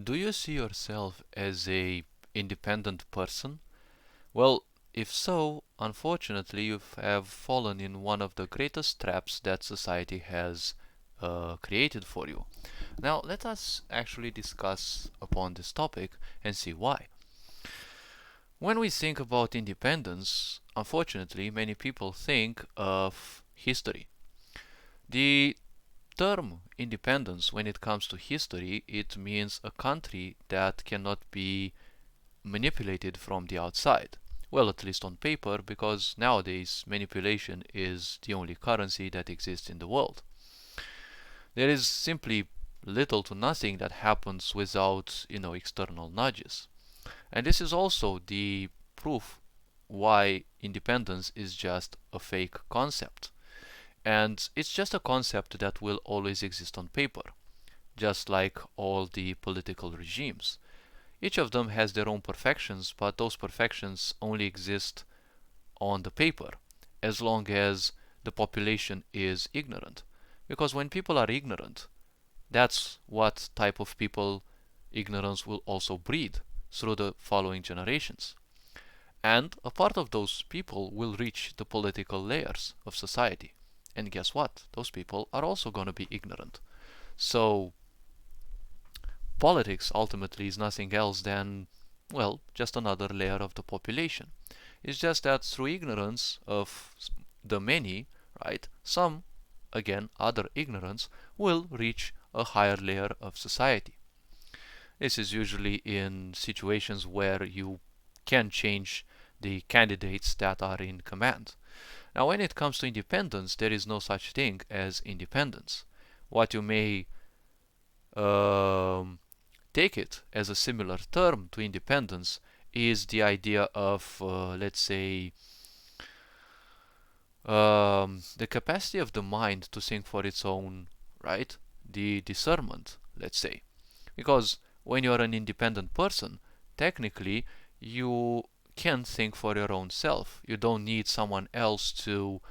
Do you see yourself as a independent person? Well, if so, unfortunately, you have fallen in one of the greatest traps that society has created for you. Now, let us actually discuss upon this topic and see why. When we think about independence, unfortunately, many people think of history. The term independence, when it comes to history, it means a country that cannot be manipulated from the outside. Well, at least on paper, because nowadays manipulation is the only currency that exists in the world. There is simply little to nothing that happens without, external nudges. And this is also the proof why independence is just a fake concept. And it's just a concept that will always exist on paper, just like all the political regimes. Each of them has their own perfections, but those perfections only exist on the paper, as long as the population is ignorant. Because when people are ignorant, that's what type of people ignorance will also breed through the following generations. And a part of those people will reach the political layers of society. And guess what? Those people are also going to be ignorant. So politics ultimately is nothing else than, well, just another layer of the population. It's just that through ignorance of the many, right, some, again, other ignorance, will reach a higher layer of society. This is usually in situations where you can change the candidates that are in command. Now, when it comes to independence, there is no such thing as independence. What you may take it as a similar term to independence is the idea of, let's say, the capacity of the mind to think for its own, right? The discernment, let's say. Because when you're an independent person, technically, you can think for your own self. You don't need someone else to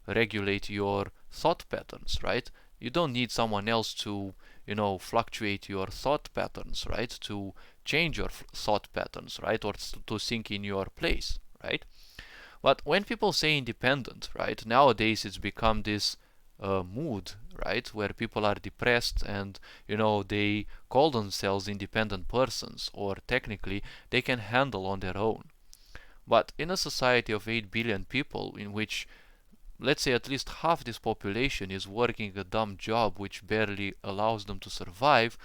regulate your thought patterns, right? You don't need someone else to, fluctuate your thought patterns, right? To change your thought patterns, right? Or to think in your place, right? But when people say independent, right, nowadays it's become this mood, right, where people are depressed and, they call themselves independent persons, or technically they can handle on their own. But in a society of 8 billion people, in which, let's say, at least half this population is working a dumb job which barely allows them to survive,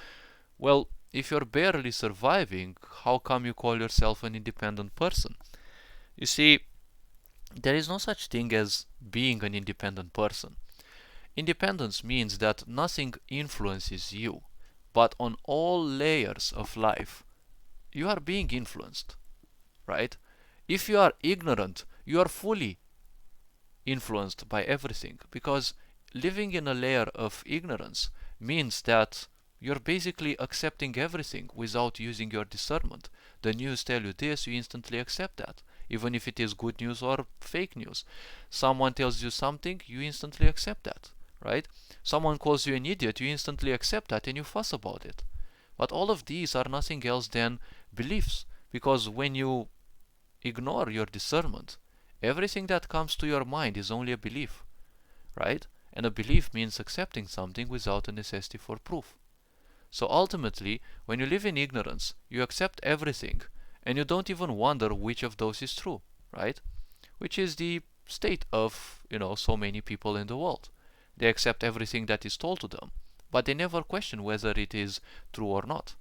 well, if you're barely surviving, how come you call yourself an independent person? You see, there is no such thing as being an independent person. Independence means that nothing influences you, but on all layers of life, you are being influenced, right? If you are ignorant, you are fully influenced by everything, because living in a layer of ignorance means that you're basically accepting everything without using your discernment. The news tell you this, you instantly accept that, even if it is good news or fake news. Someone tells you something, you instantly accept that, right? Someone calls you an idiot, you instantly accept that and you fuss about it. But all of these are nothing else than beliefs, because when you ignore your discernment, everything that comes to your mind is only a belief, right? And a belief means accepting something without a necessity for proof. So ultimately, when you live in ignorance, you accept everything, and you don't even wonder which of those is true, right? Which is the state of, so many people in the world. They accept everything that is told to them, but they never question whether it is true or not.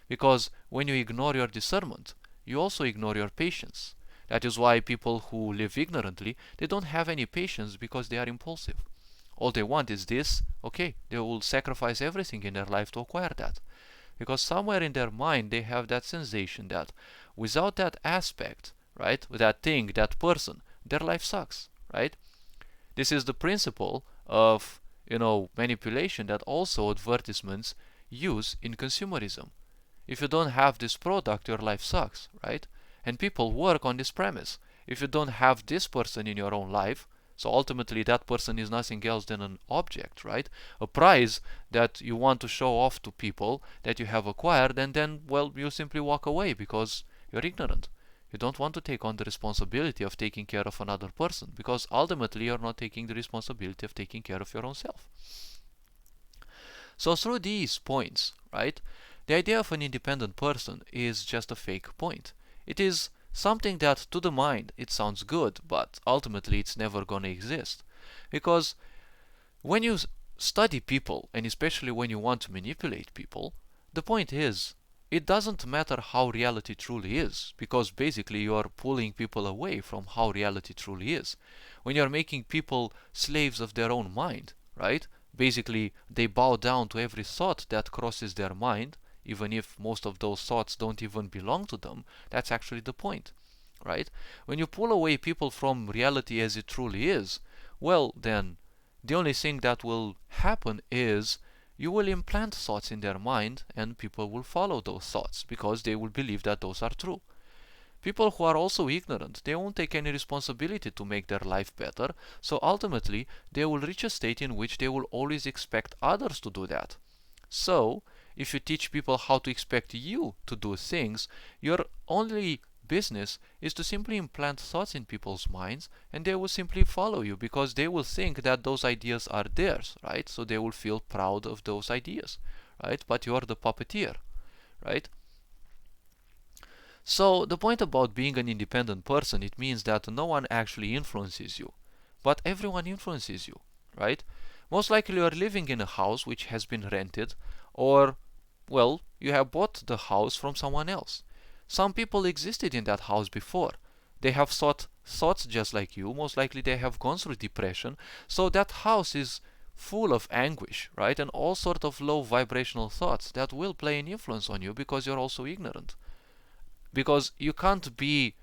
Because when you ignore your discernment, you also ignore your patience. That is why people who live ignorantly, they don't have any patience because they are impulsive. All they want is this, okay, they will sacrifice everything in their life to acquire that. Because somewhere in their mind they have that sensation that without that aspect, right, with that thing, that person, their life sucks, right? This is the principle of, manipulation that also advertisements use in consumerism. If you don't have this product, your life sucks, right? And people work on this premise. If you don't have this person in your own life, So ultimately that person is nothing else than an object, right? A prize that you want to show off to people that you have acquired, and then, well, you simply walk away because you're ignorant. You don't want to take on the responsibility of taking care of another person, because ultimately you're not taking the responsibility of taking care of your own self. So through these points, right, the idea of an independent person is just a fake point. It is something that to the mind it sounds good, but ultimately it's never gonna exist. Because when you study people, and especially when you want to manipulate people, the point is, it doesn't matter how reality truly is, because basically you are pulling people away from how reality truly is. When you're making people slaves of their own mind, right? Basically, they bow down to every thought that crosses their mind, even if most of those thoughts don't even belong to them. That's actually the point, right? When you pull away people from reality as it truly is, well, then the only thing that will happen is you will implant thoughts in their mind, and people will follow those thoughts because they will believe that those are true. People who are also ignorant, they won't take any responsibility to make their life better, so ultimately they will reach a state in which they will always expect others to do that. So, if you teach people how to expect you to do things, your only business is to simply implant thoughts in people's minds, and they will simply follow you because they will think that those ideas are theirs, right? So they will feel proud of those ideas, right? But you are the puppeteer, right? So the point about being an independent person, it means that no one actually influences you, but everyone influences you, right? Most likely you are living in a house which has been rented, or, well, you have bought the house from someone else. Some people existed in that house before. They have thoughts just like you. Most likely they have gone through depression. So that house is full of anguish, right? And all sort of low vibrational thoughts that will play an influence on you because you're also ignorant. Because you can't be,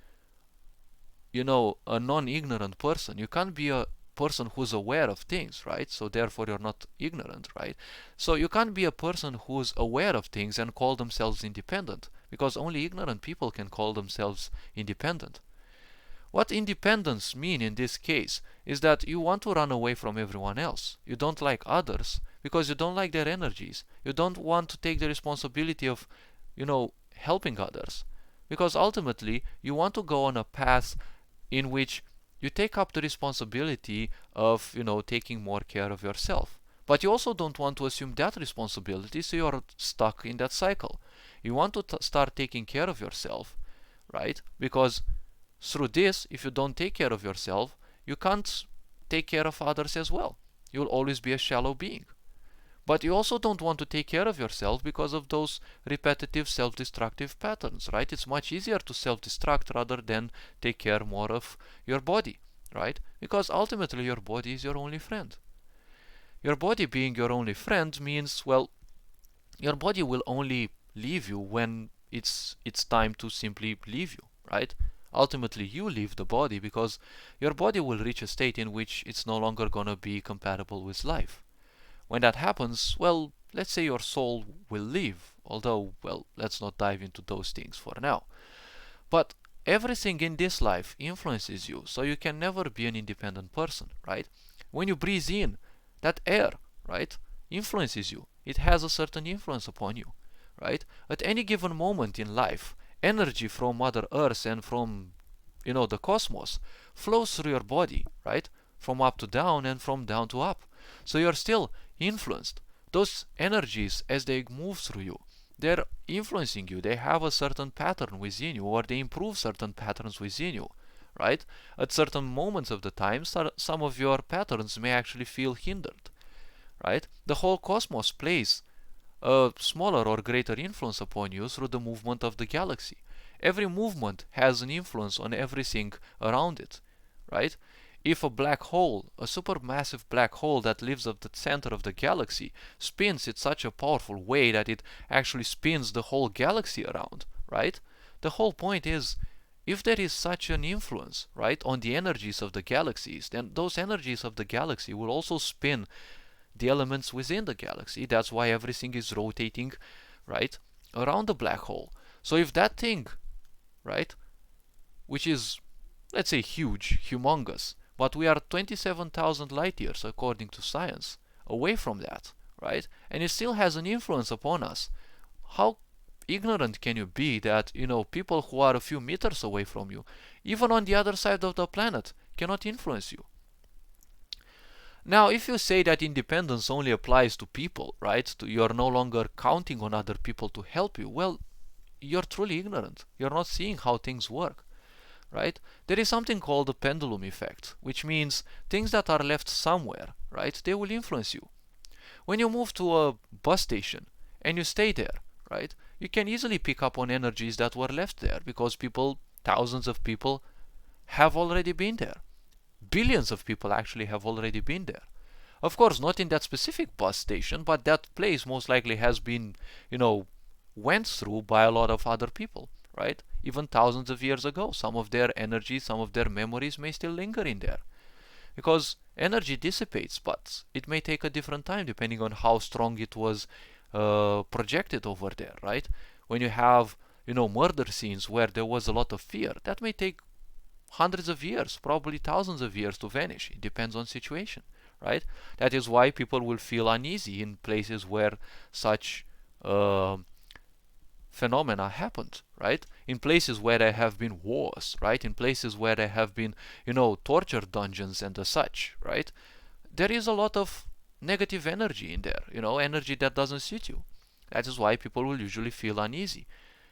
a non-ignorant person. You can't be a person who's aware of things, right? So therefore you're not ignorant, right? So you can't be a person who's aware of things and call themselves independent, because only ignorant people can call themselves independent. What independence mean in this case is that you want to run away from everyone else. You don't like others because you don't like their energies. You don't want to take the responsibility of, helping others. Because ultimately you want to go on a path in which you take up the responsibility of, taking more care of yourself. But you also don't want to assume that responsibility, so you're stuck in that cycle. You want to start taking care of yourself, right? Because through this, if you don't take care of yourself, you can't take care of others as well. You'll always be a shallow being. But you also don't want to take care of yourself because of those repetitive self-destructive patterns, right? It's much easier to self-destruct rather than take care more of your body, right? Because ultimately your body is your only friend. Your body being your only friend means, well, your body will only leave you when it's time to simply leave you, right? Ultimately you leave the body because your body will reach a state in which it's no longer gonna be compatible with life. When that happens, well, let's say your soul will leave, although, well, let's not dive into those things for now. But everything in this life influences you, so you can never be an independent person, right? When you breathe in, that air, right, influences you. It has a certain influence upon you, right? At any given moment in life, energy from Mother Earth and from, the cosmos flows through your body, right? From up to down and from down to up. So you're still influenced. Those energies, as they move through you, they're influencing you. They have a certain pattern within you, or they improve certain patterns within you, right? At certain moments of the time, some of your patterns may actually feel hindered, right? The whole cosmos plays a smaller or greater influence upon you through the movement of the galaxy. Every movement has an influence on everything around it, right? If a black hole, a supermassive black hole that lives at the center of the galaxy, spins in such a powerful way that it actually spins the whole galaxy around, right? The whole point is, if there is such an influence, right, on the energies of the galaxies, then those energies of the galaxy will also spin the elements within the galaxy. That's why everything is rotating, right, around the black hole. So if that thing, right, which is, let's say, huge, humongous, but we are 27,000 light years according to science away from that, right? And it still has an influence upon us. How ignorant can you be that, people who are a few meters away from you, even on the other side of the planet, cannot influence you? Now, if you say that independence only applies to people, right? You're no longer counting on other people to help you, well, you're truly ignorant. You're not seeing how things work, right? There is something called the pendulum effect, which means things that are left somewhere, right? They will influence you. When you move to a bus station and you stay there, right? You can easily pick up on energies that were left there because people, thousands of people, have already been there. Billions of people actually have already been there. Of course, not in that specific bus station, but that place most likely has been, went through by a lot of other people, right? Even thousands of years ago. Some of their energy, some of their memories may still linger in there. Because energy dissipates, but it may take a different time depending on how strong it was projected over there, right? When you have, murder scenes where there was a lot of fear, that may take hundreds of years, probably thousands of years to vanish. It depends on situation, right? That is why people will feel uneasy in places where such phenomena happened, right? In places where there have been wars, right? In places where there have been, torture dungeons and the such, right? There is a lot of negative energy in there, energy that doesn't suit you. That is why people will usually feel uneasy.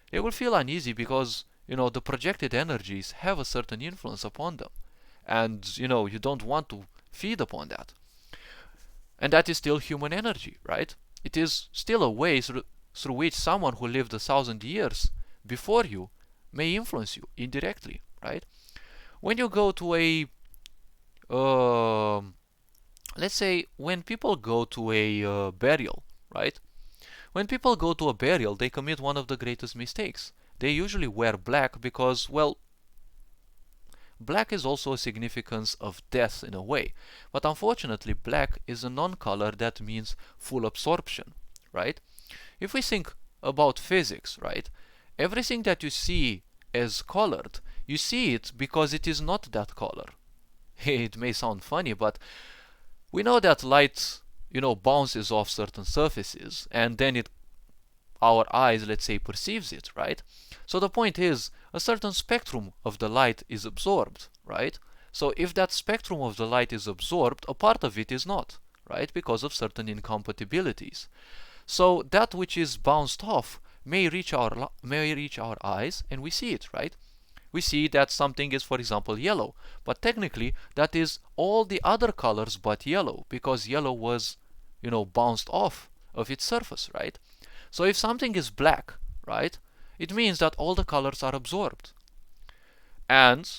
They will feel uneasy because, the projected energies have a certain influence upon them. And, you don't want to feed upon that. And that is still human energy, right? It is still a way through which someone who lived 1,000 years before you may influence you indirectly, right? When you go to a, let's say, when people go to a burial, right? When people go to a burial, they commit one of the greatest mistakes. They usually wear black because, well, black is also a significance of death in a way. But unfortunately, black is a non-color that means full absorption, right? If we think about physics, right? Everything that you see as colored, you see it because it is not that color. It may sound funny, but we know that light, bounces off certain surfaces and then our eyes, let's say, perceives it, right? So the point is, a certain spectrum of the light is absorbed, right? So if that spectrum of the light is absorbed, a part of it is not, right? Because of certain incompatibilities. So that which is bounced off may reach our eyes and we see it, right? We see that something is, for example, yellow, but technically that is all the other colors but yellow, because yellow was, bounced off of its surface, right? So if something is black, right, it means that all the colors are absorbed. And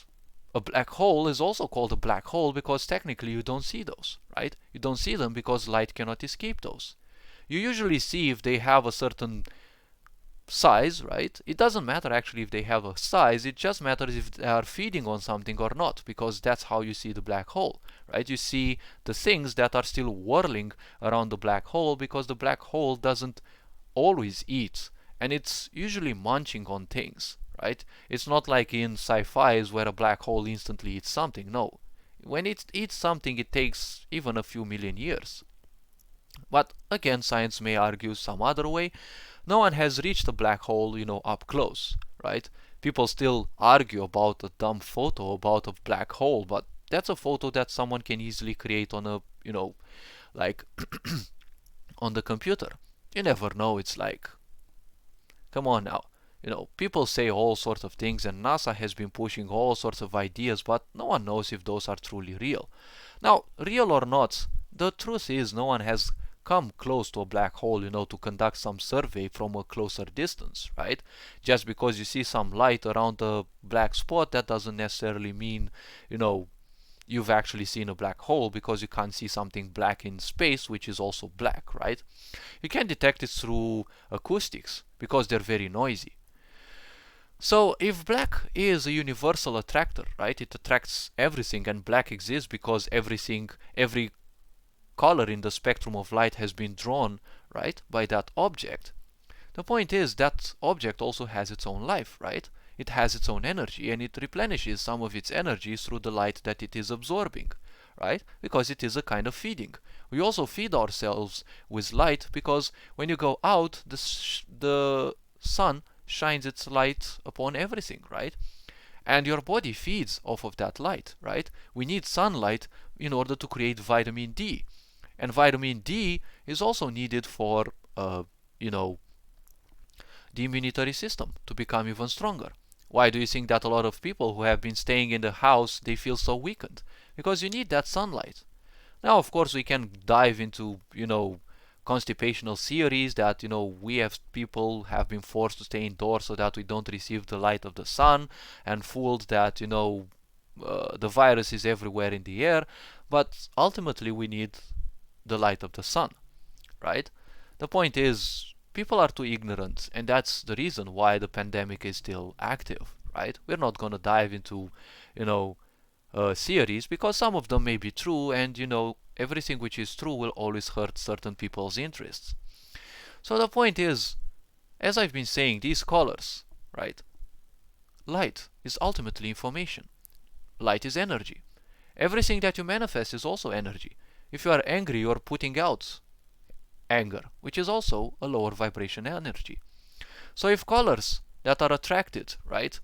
a black hole is also called a black hole because technically you don't see those, right? You don't see them because light cannot escape those. You usually see if they have a certain size, right? It doesn't matter actually if they have a size, it just matters if they are feeding on something or not, because that's how you see the black hole, right? You see the things that are still whirling around the black hole because the black hole doesn't always eat, and it's usually munching on things, right? It's not like in sci-fi where a black hole instantly eats something. No, when it eats something it takes even a few million years. But again, science may argue some other way. No one has reached a black hole, up close, right? People still argue about a dumb photo about a black hole, but that's a photo that someone can easily create on a, like on the computer. You never know. It's like, come on now. People say all sorts of things and NASA has been pushing all sorts of ideas, but no one knows if those are truly real. Now, real or not, the truth is no one has come close to a black hole, to conduct some survey from a closer distance, right? Just because you see some light around a black spot, that doesn't necessarily mean, you've actually seen a black hole, because you can't see something black in space which is also black, right? You can detect it through acoustics because they're very noisy. So if black is a universal attractor, right, it attracts everything, and black exists because every color in the spectrum of light has been drawn, right, by that object. The point is that object also has its own life, right? it has its own energy, and it replenishes some of its energy through the light that it is absorbing, right? Because it is a kind of feeding. We also feed ourselves with light because when you go out, the sun shines its light upon everything, right? And your body feeds off of that light, right? We need sunlight in order to create vitamin D. And vitamin D is also needed for, you know, the immunity system to become even stronger. Why do you think that a lot of people who have been staying in the house, they feel so weakened? Because you need that sunlight. Now, of course, we can dive into, constipational theories that, we have people have been forced to stay indoors so that we don't receive the light of the sun, and fooled that, the virus is everywhere in the air. But ultimately, we need the light of the sun, right? The point is, people are too ignorant, and that's the reason why the pandemic is still active, right? We're not going to dive into, theories, because some of them may be true, and everything which is true will always hurt certain people's interests. So the point is, as I've been saying, these colors, right? Light is ultimately information. Light is energy. Everything that you manifest is also energy. If you are angry, you are putting out anger, which is also a lower vibration energy. So if colors that are attracted, right,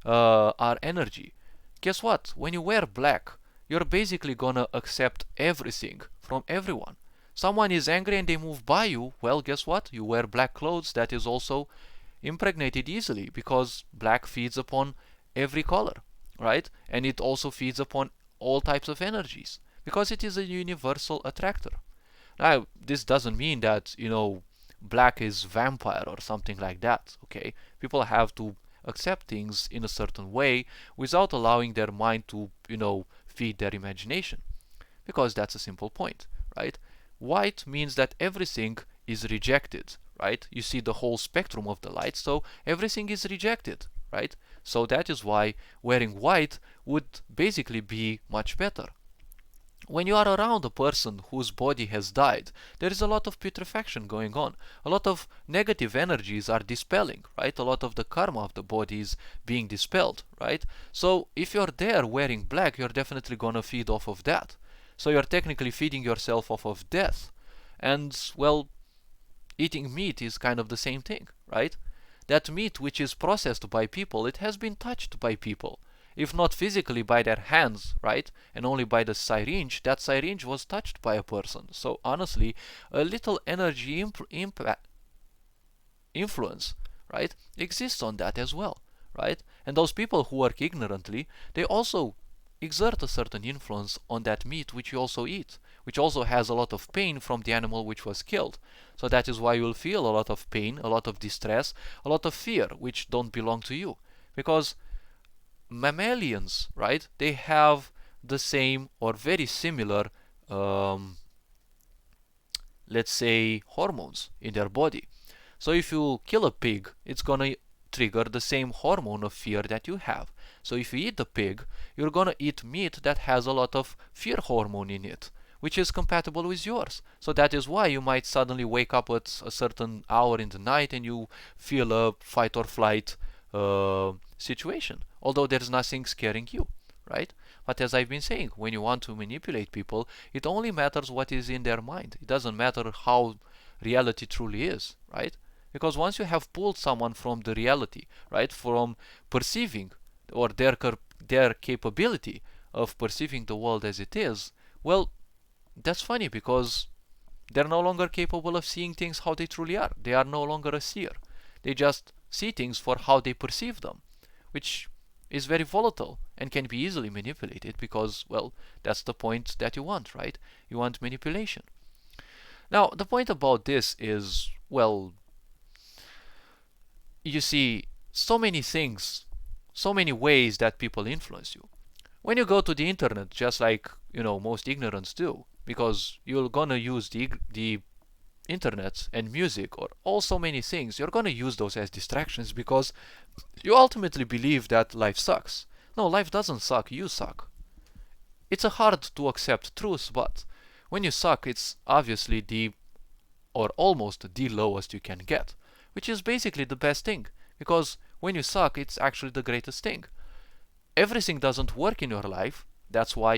are energy, guess what? When you wear black, you're basically gonna accept everything from everyone. Someone is angry and they move by you, well, guess what? You wear black clothes, that is also impregnated easily, because black feeds upon every color, right? And it also feeds upon all types of energies, because it is a universal attractor. Now, this doesn't mean that, black is vampire or something like that, okay? People have to accept things in a certain way without allowing their mind to, feed their imagination. Because that's a simple point, right? White means that everything is rejected, right? You see the whole spectrum of the light, so everything is rejected, right? So that is why wearing white would basically be much better. When you are around a person whose body has died, there is a lot of putrefaction going on. A lot of negative energies are dispelling, right? A lot of the karma of the body is being dispelled, right? So if you're there wearing black, you're definitely gonna feed off of that. So you're technically feeding yourself off of death. And, well, eating meat is kind of the same thing, right? That meat which is processed by people, it has been touched by people. If not physically by their hands, right, and only by the syringe, that syringe was touched by a person. So honestly, a little energy influence, right, exists on that as well, right? And those people who work ignorantly, they also exert a certain influence on that meat which you also eat, which also has a lot of pain from the animal which was killed. So that is why you'll feel a lot of pain, a lot of distress, a lot of fear, which don't belong to you. Because mammalians, right, they have the same or very similar, let's say, hormones in their body. So if you kill a pig, it's gonna trigger the same hormone of fear that you have. So if you eat the pig, you're gonna eat meat that has a lot of fear hormone in it, which is compatible with yours. So that is why you might suddenly wake up at a certain hour in the night and you feel a fight or flight situation, although there's nothing scaring you, right? But as I've been saying, when you want to manipulate people, it only matters what is in their mind. It doesn't matter how reality truly is, right? Because once you have pulled someone from the reality, right, from perceiving, or their capability of perceiving the world as it is, well, that's funny, because they're no longer capable of seeing things how they truly are. They are no longer a seer. They just see things for how they perceive them, which is very volatile and can be easily manipulated, because, well, that's the point that you want, right? You want manipulation. Now, the point about this is, well, you see, so many things, so many ways that people influence you. When you go to the internet, just like, most ignorants do, because you're gonna use the internet and music or also many things, you're gonna use those as distractions because you ultimately believe that life sucks. No, life doesn't suck, you suck. It's a hard to accept truth, but when you suck, it's obviously the, or almost the lowest you can get, which is basically the best thing, because when you suck, it's actually the greatest thing. Everything doesn't work in your life, that's why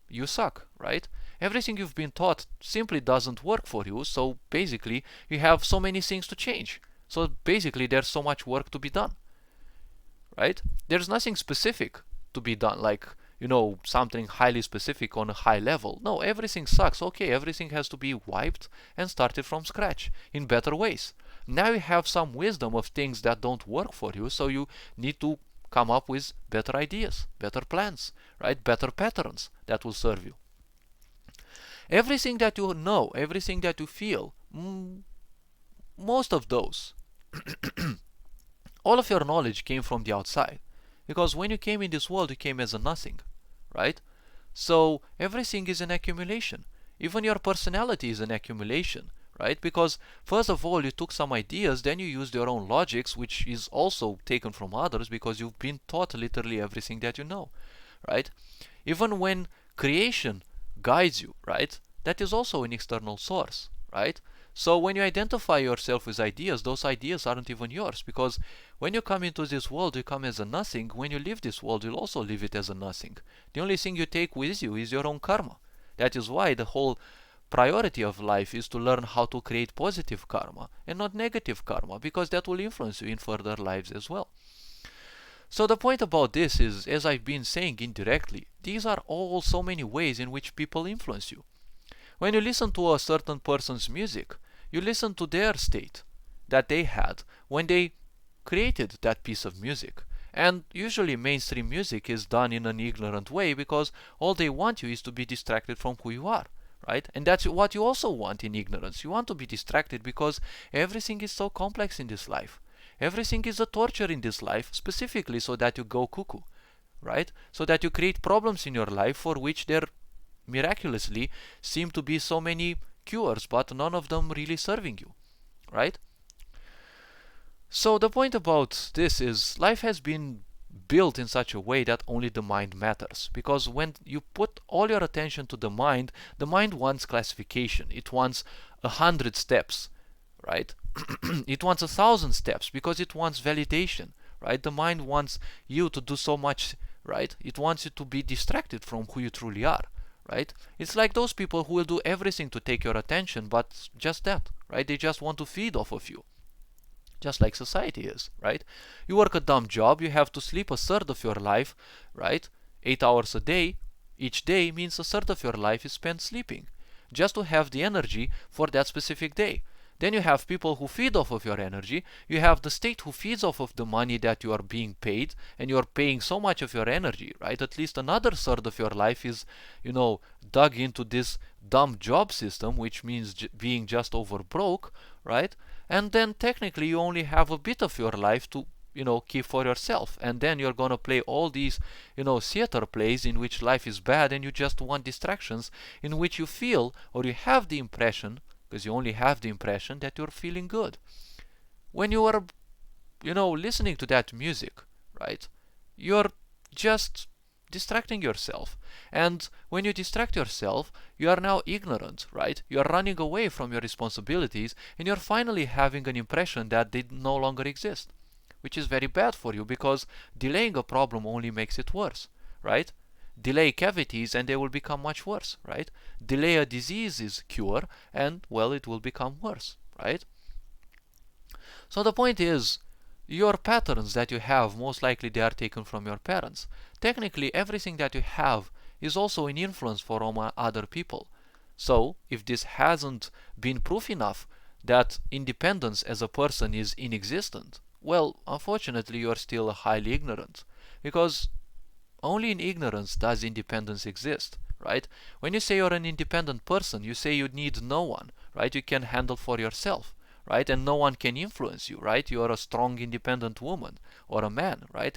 you suck, right? Everything you've been taught simply doesn't work for you, so basically you have so many things to change. So basically there's so much work to be done, right? There's nothing specific to be done, like, something highly specific on a high level. No, everything sucks. Okay, everything has to be wiped and started from scratch in better ways. Now you have some wisdom of things that don't work for you, so you need to come up with better ideas, better plans, right? Better patterns that will serve you. Everything that you know, everything that you feel, most of those, all of your knowledge came from the outside. Because when you came in this world, you came as a nothing, right? So everything is an accumulation. Even your personality is an accumulation, right? Because first of all, you took some ideas, then you used your own logics, which is also taken from others because you've been taught literally everything that you know, right? Even when creation guides you, right? That is also an external source, right? So when you identify yourself with ideas, those ideas aren't even yours, because when you come into this world, you come as a nothing. When you leave this world, you'll also leave it as a nothing. The only thing you take with you is your own karma. That is why the whole priority of life is to learn how to create positive karma and not negative karma, because that will influence you in further lives as well. So the point about this is, as I've been saying indirectly, these are all so many ways in which people influence you. When you listen to a certain person's music, you listen to their state that they had when they created that piece of music. And usually mainstream music is done in an ignorant way because all they want you is to be distracted from who you are, right? And that's what you also want in ignorance. You want to be distracted because everything is so complex in this life. Everything is a torture in this life, specifically so that you go cuckoo, right? So that you create problems in your life for which there miraculously seem to be so many cures, but none of them really serving you, right? So the point about this is life has been built in such a way that only the mind matters, because when you put all your attention to the mind wants classification. It wants 100 steps, right? It wants 1,000 steps because it wants validation, right? The mind wants you to do so much, right? It wants you to be distracted from who you truly are, right? It's like those people who will do everything to take your attention, but just that, right? They just want to feed off of you. Just like society is, right? You work a dumb job, you have to sleep a third of your life, right? 8 hours a day. Each day means a third of your life is spent sleeping, just to have the energy for that specific day. Then you have people who feed off of your energy. You have the state who feeds off of the money that you are being paid, and you are paying so much of your energy, right? At least another third of your life is, dug into this dumb job system, which means being just over broke, right? And then technically you only have a bit of your life to, keep for yourself. And then you're gonna play all these, theater plays in which life is bad, and you just want distractions in which you feel, or you have the impression, because you only have the impression, that you're feeling good. When you are, listening to that music, right, you're just distracting yourself. And when you distract yourself, you are now ignorant, right? You are running away from your responsibilities, and you're finally having an impression that they no longer exist, which is very bad for you, because delaying a problem only makes it worse, right? Delay cavities and they will become much worse, right? Delay a disease's cure and, well, it will become worse, right? So the point is, your patterns that you have, most likely they are taken from your parents. Technically, everything that you have is also an influence from other people. So, if this hasn't been proof enough that independence as a person is inexistent, well, unfortunately, you are still highly ignorant. Because only in ignorance does independence exist, right? When you say you're an independent person, you say you need no one, right? You can handle for yourself, right? And no one can influence you, right? You are a strong, independent woman or a man, right?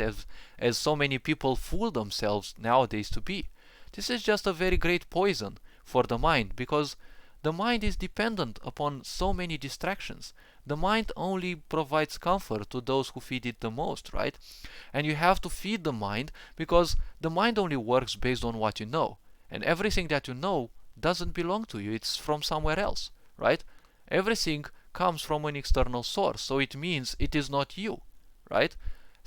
As so many people fool themselves nowadays to be. This is just a very great poison for the mind, because the mind is dependent upon so many distractions. The mind only provides comfort to those who feed it the most, right? And you have to feed the mind, because the mind only works based on what you know. And everything that you know doesn't belong to you. It's from somewhere else, right? Everything comes from an external source. So it means it is not you, right?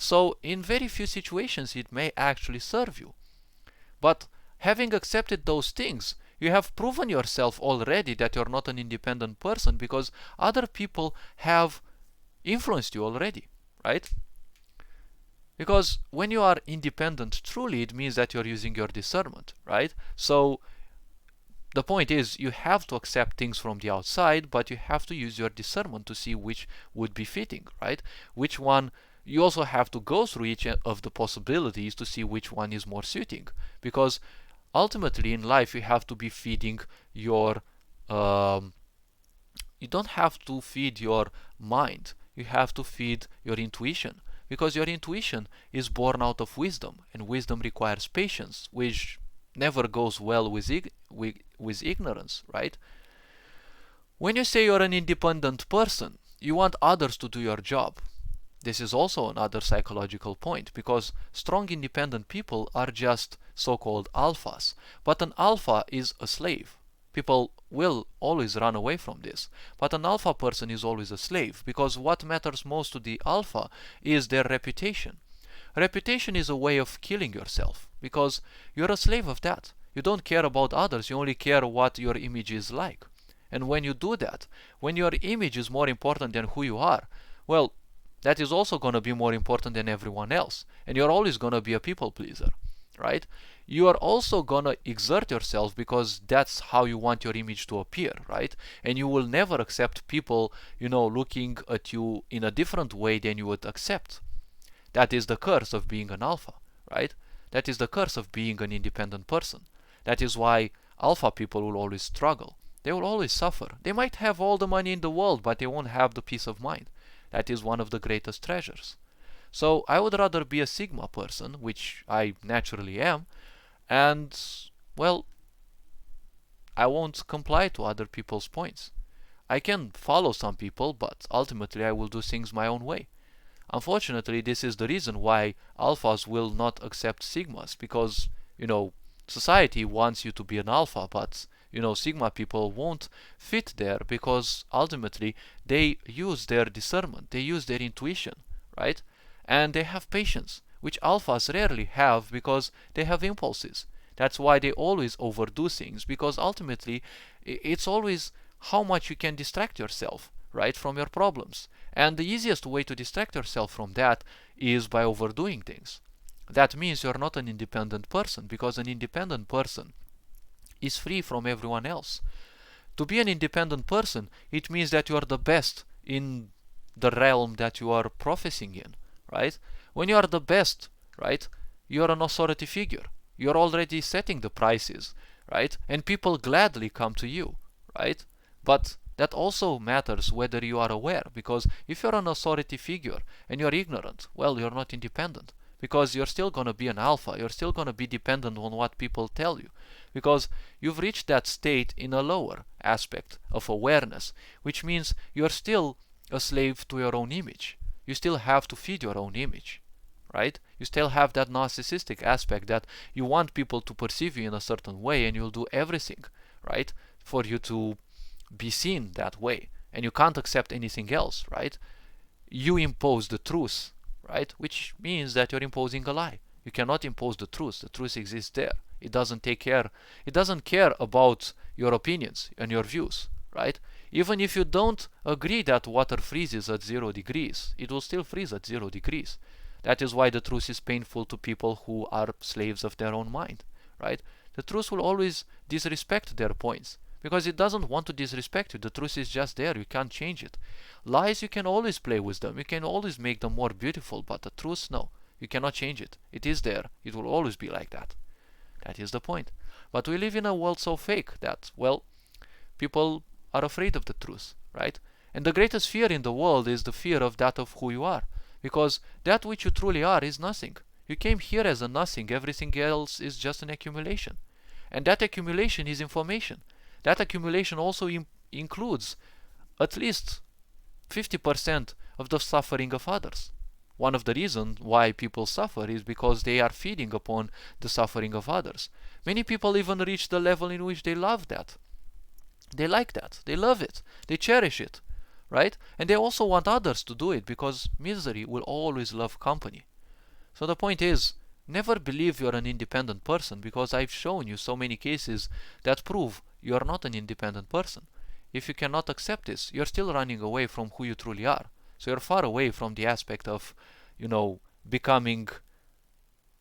So in very few situations it may actually serve you. But having accepted those things, you have proven yourself already that you're not an independent person, because other people have influenced you already, right? Because when you are independent truly, it means that you're using your discernment, right? So the point is, you have to accept things from the outside, but you have to use your discernment to see which would be fitting, right? Which one. You also have to go through each of the possibilities to see which one is more suiting, because ultimately in life you have to be feeding your you don't have to feed your mind, you have to feed your intuition, because your intuition is born out of wisdom, and wisdom requires patience, which never goes well with ignorance, right? When you say you're an independent person, you want others to do your job. This is also another psychological point, because strong independent people are just so-called alphas. But an alpha is a slave. People will always run away from this. But an alpha person is always a slave, because what matters most to the alpha is their reputation. Reputation is a way of killing yourself, because you're a slave of that. You don't care about others, you only care what your image is like. And when you do that, when your image is more important than who you are, well, that is also going to be more important than everyone else. And you're always going to be a people pleaser, right? You are also going to exert yourself because that's how you want your image to appear, right? And you will never accept people, looking at you in a different way than you would accept. That is the curse of being an alpha, right? That is the curse of being an independent person. That is why alpha people will always struggle. They will always suffer. They might have all the money in the world, but they won't have the peace of mind. That is one of the greatest treasures. So I would rather be a Sigma person, which I naturally am, and, well, I won't comply to other people's points. I can follow some people, but ultimately I will do things my own way. Unfortunately, this is the reason why alphas will not accept Sigmas, because, society wants you to be an alpha, but Sigma people won't fit there, because ultimately they use their discernment, they use their intuition, right? And they have patience, which alphas rarely have, because they have impulses. That's why they always overdo things, because ultimately it's always how much you can distract yourself, right, from your problems. And the easiest way to distract yourself from that is by overdoing things. That means you're not an independent person, because an independent person is free from everyone else. To be an independent person, it means that you are the best in the realm that you are professing in, right? When you are the best, right, you are an authority figure. You're already setting the prices, right? And people gladly come to you, right? But that also matters whether you are aware, because if you're an authority figure and you're ignorant, well, you're not independent, because you're still going to be an alpha. You're still going to be dependent on what people tell you, because you've reached that state in a lower aspect of awareness, which means you're still a slave to your own image. You still have to feed your own image, right? You still have that narcissistic aspect that you want people to perceive you in a certain way, and you'll do everything, right, for you to be seen that way, and you can't accept anything else, right? You impose the truth, right? Which means that you're imposing a lie. You cannot impose the truth. The truth exists there. It doesn't care about your opinions and your views, right? Even if you don't agree that water freezes at 0 degrees, it will still freeze at 0 degrees. That is why the truth is painful to people who are slaves of their own mind, right? The truth will always disrespect their points, because it doesn't want to disrespect you. The truth is just there. You can't change it. Lies, you can always play with them. You can always make them more beautiful, but the truth, no. You cannot change it. It is there. It will always be like that. That is the point. But we live in a world so fake that, well, people are afraid of the truth, right? And the greatest fear in the world is the fear of that of who you are, because that which you truly are is nothing. You came here as a nothing. Everything else is just an accumulation. And that accumulation is information. That accumulation also includes at least 50% of the suffering of others. One of the reasons why people suffer is because they are feeding upon the suffering of others. Many people even reach the level in which they love that. They like that. They love it. They cherish it, right? And they also want others to do it, because misery will always love company. So the point is, never believe you're an independent person, because I've shown you so many cases that prove you're not an independent person. If you cannot accept this, you're still running away from who you truly are. So you're far away from the aspect of, becoming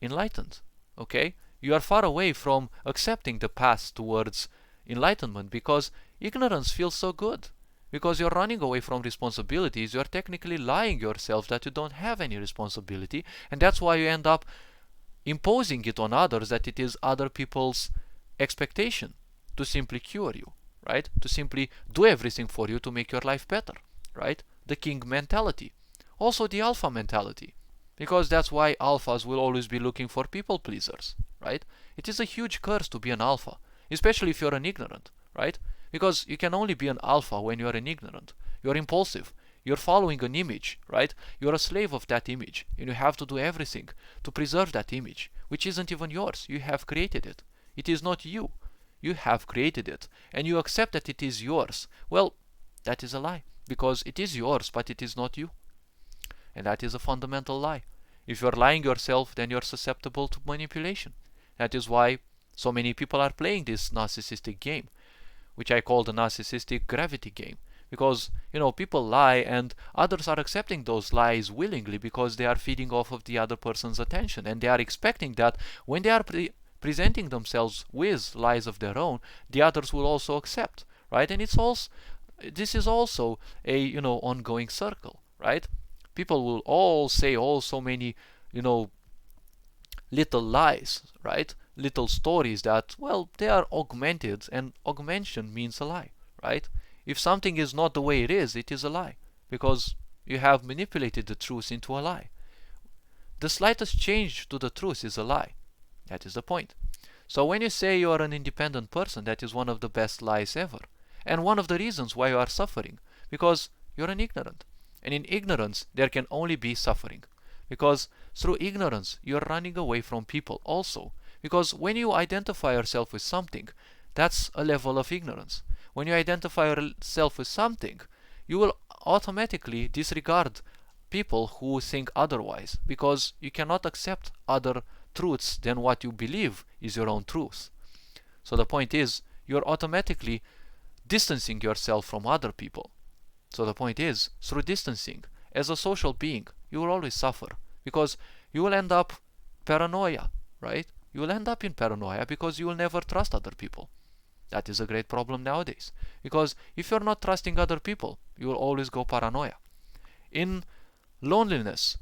enlightened. Okay? You are far away from accepting the path towards enlightenment, because ignorance feels so good. Because you're running away from responsibilities, you're technically lying yourself that you don't have any responsibility, and that's why you end up imposing it on others, that it is other people's expectation to simply cure you, right? To simply do everything for you to make your life better, right? The king mentality. Also the alpha mentality. Because that's why alphas will always be looking for people pleasers, right? It is a huge curse to be an alpha, especially if you're an ignorant, right? Because you can only be an alpha when you're an ignorant. You're impulsive. You're following an image, right? You're a slave of that image, and you have to do everything to preserve that image, which isn't even yours. You have created it. It is not you. You have created it, and you accept that it is yours. Well, that is a lie, because it is yours, but it is not you. And that is a fundamental lie. If you're lying yourself, then you're susceptible to manipulation. That is why so many people are playing this narcissistic game, which I call the narcissistic gravity game. Because, people lie, and others are accepting those lies willingly because they are feeding off of the other person's attention. And they are expecting that when they are presenting themselves with lies of their own, the others will also accept, right? And this is also a, ongoing circle, right? People will all say so many, little lies, right? Little stories that, well, they are augmented, and augmentation means a lie, right? If something is not the way it is a lie, because you have manipulated the truth into a lie. The slightest change to the truth is a lie. That is the point. So when you say you are an independent person, that is one of the best lies ever. And one of the reasons why you are suffering, because you're an ignorant. And in ignorance, there can only be suffering. Because through ignorance, you're running away from people also. Because when you identify yourself with something, that's a level of ignorance. When you identify yourself with something, you will automatically disregard people who think otherwise, because you cannot accept other truths than what you believe is your own truth. So the point is, you're automatically distancing yourself from other people. So the point is, through distancing, as a social being, you will always suffer, because you will end up paranoia, right? You will end up in paranoia because you will never trust other people. That is a great problem nowadays, because if you're not trusting other people, you will always go paranoia. In loneliness,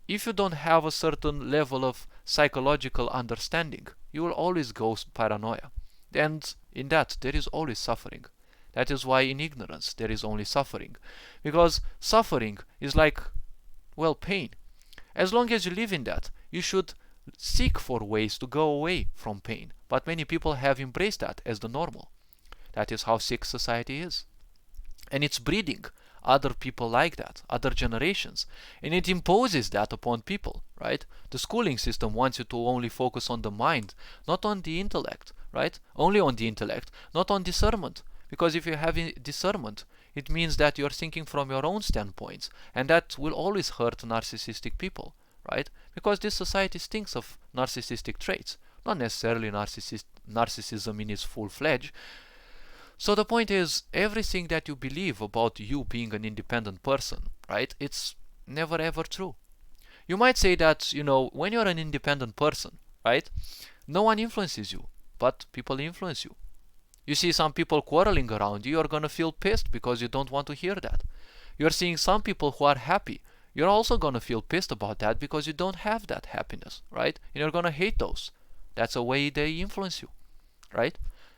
if you don't have a certain level of psychological understanding, you will always go paranoia. And in that, there is always suffering. That is why in ignorance, there is only suffering. Because suffering is like, well, pain. As long as you live in that, you should seek for ways to go away from pain. But many people have embraced that as the normal. That is how sick society is. And it's breeding other people like that, other generations. And it imposes that upon people, right? The schooling system wants you to only focus on the mind, not on the intellect, right? Only on the intellect, not on discernment. Because if you have discernment, it means that you're thinking from your own standpoints. And that will always hurt narcissistic people, right? Because this society thinks of narcissistic traits, not necessarily narcissism in its full-fledged. So the point is, everything that you believe about you being an independent person, right, it's never ever true. You might say that, when you're an independent person, right, no one influences you, but people influence you. You see some people quarreling around you, you're gonna feel pissed because you don't want to hear that. You're seeing some people who are happy, you're also gonna feel pissed about that because you don't have that happiness, right? And you're gonna hate those. That's a way they influence you, right?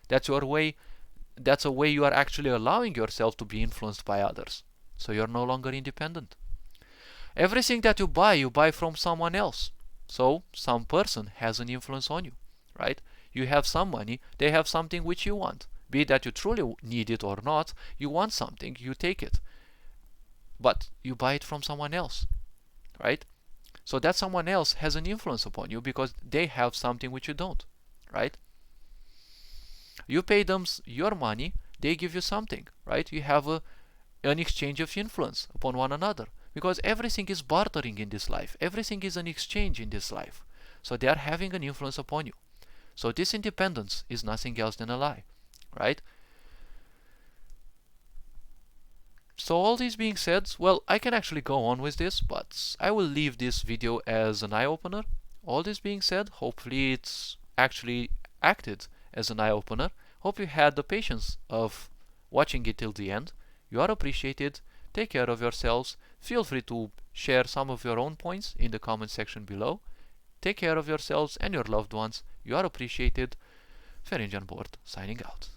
That's a way you are actually allowing yourself to be influenced by others. So you're no longer independent. Everything that you buy from someone else. So some person has an influence on you, right? You have some money, they have something which you want. Be it that you truly need it or not, you want something, you take it. But you buy it from someone else, right? So that someone else has an influence upon you because they have something which you don't, right? You pay them your money, they give you something, right? You have an exchange of influence upon one another. because everything is bartering in this life. Everything is an exchange in this life. So they are having an influence upon you. So this independence is nothing else than a lie, right? So all this being said, well, I can actually go on with this, but I will leave this video as an eye-opener. All this being said, hopefully it's actually acted as an eye-opener. Hope you had the patience of watching it till the end. You are appreciated. Take care of yourselves. Feel free to share some of your own points in the comment section below. Take care of yourselves and your loved ones. You are appreciated. Ferenc on board, signing out.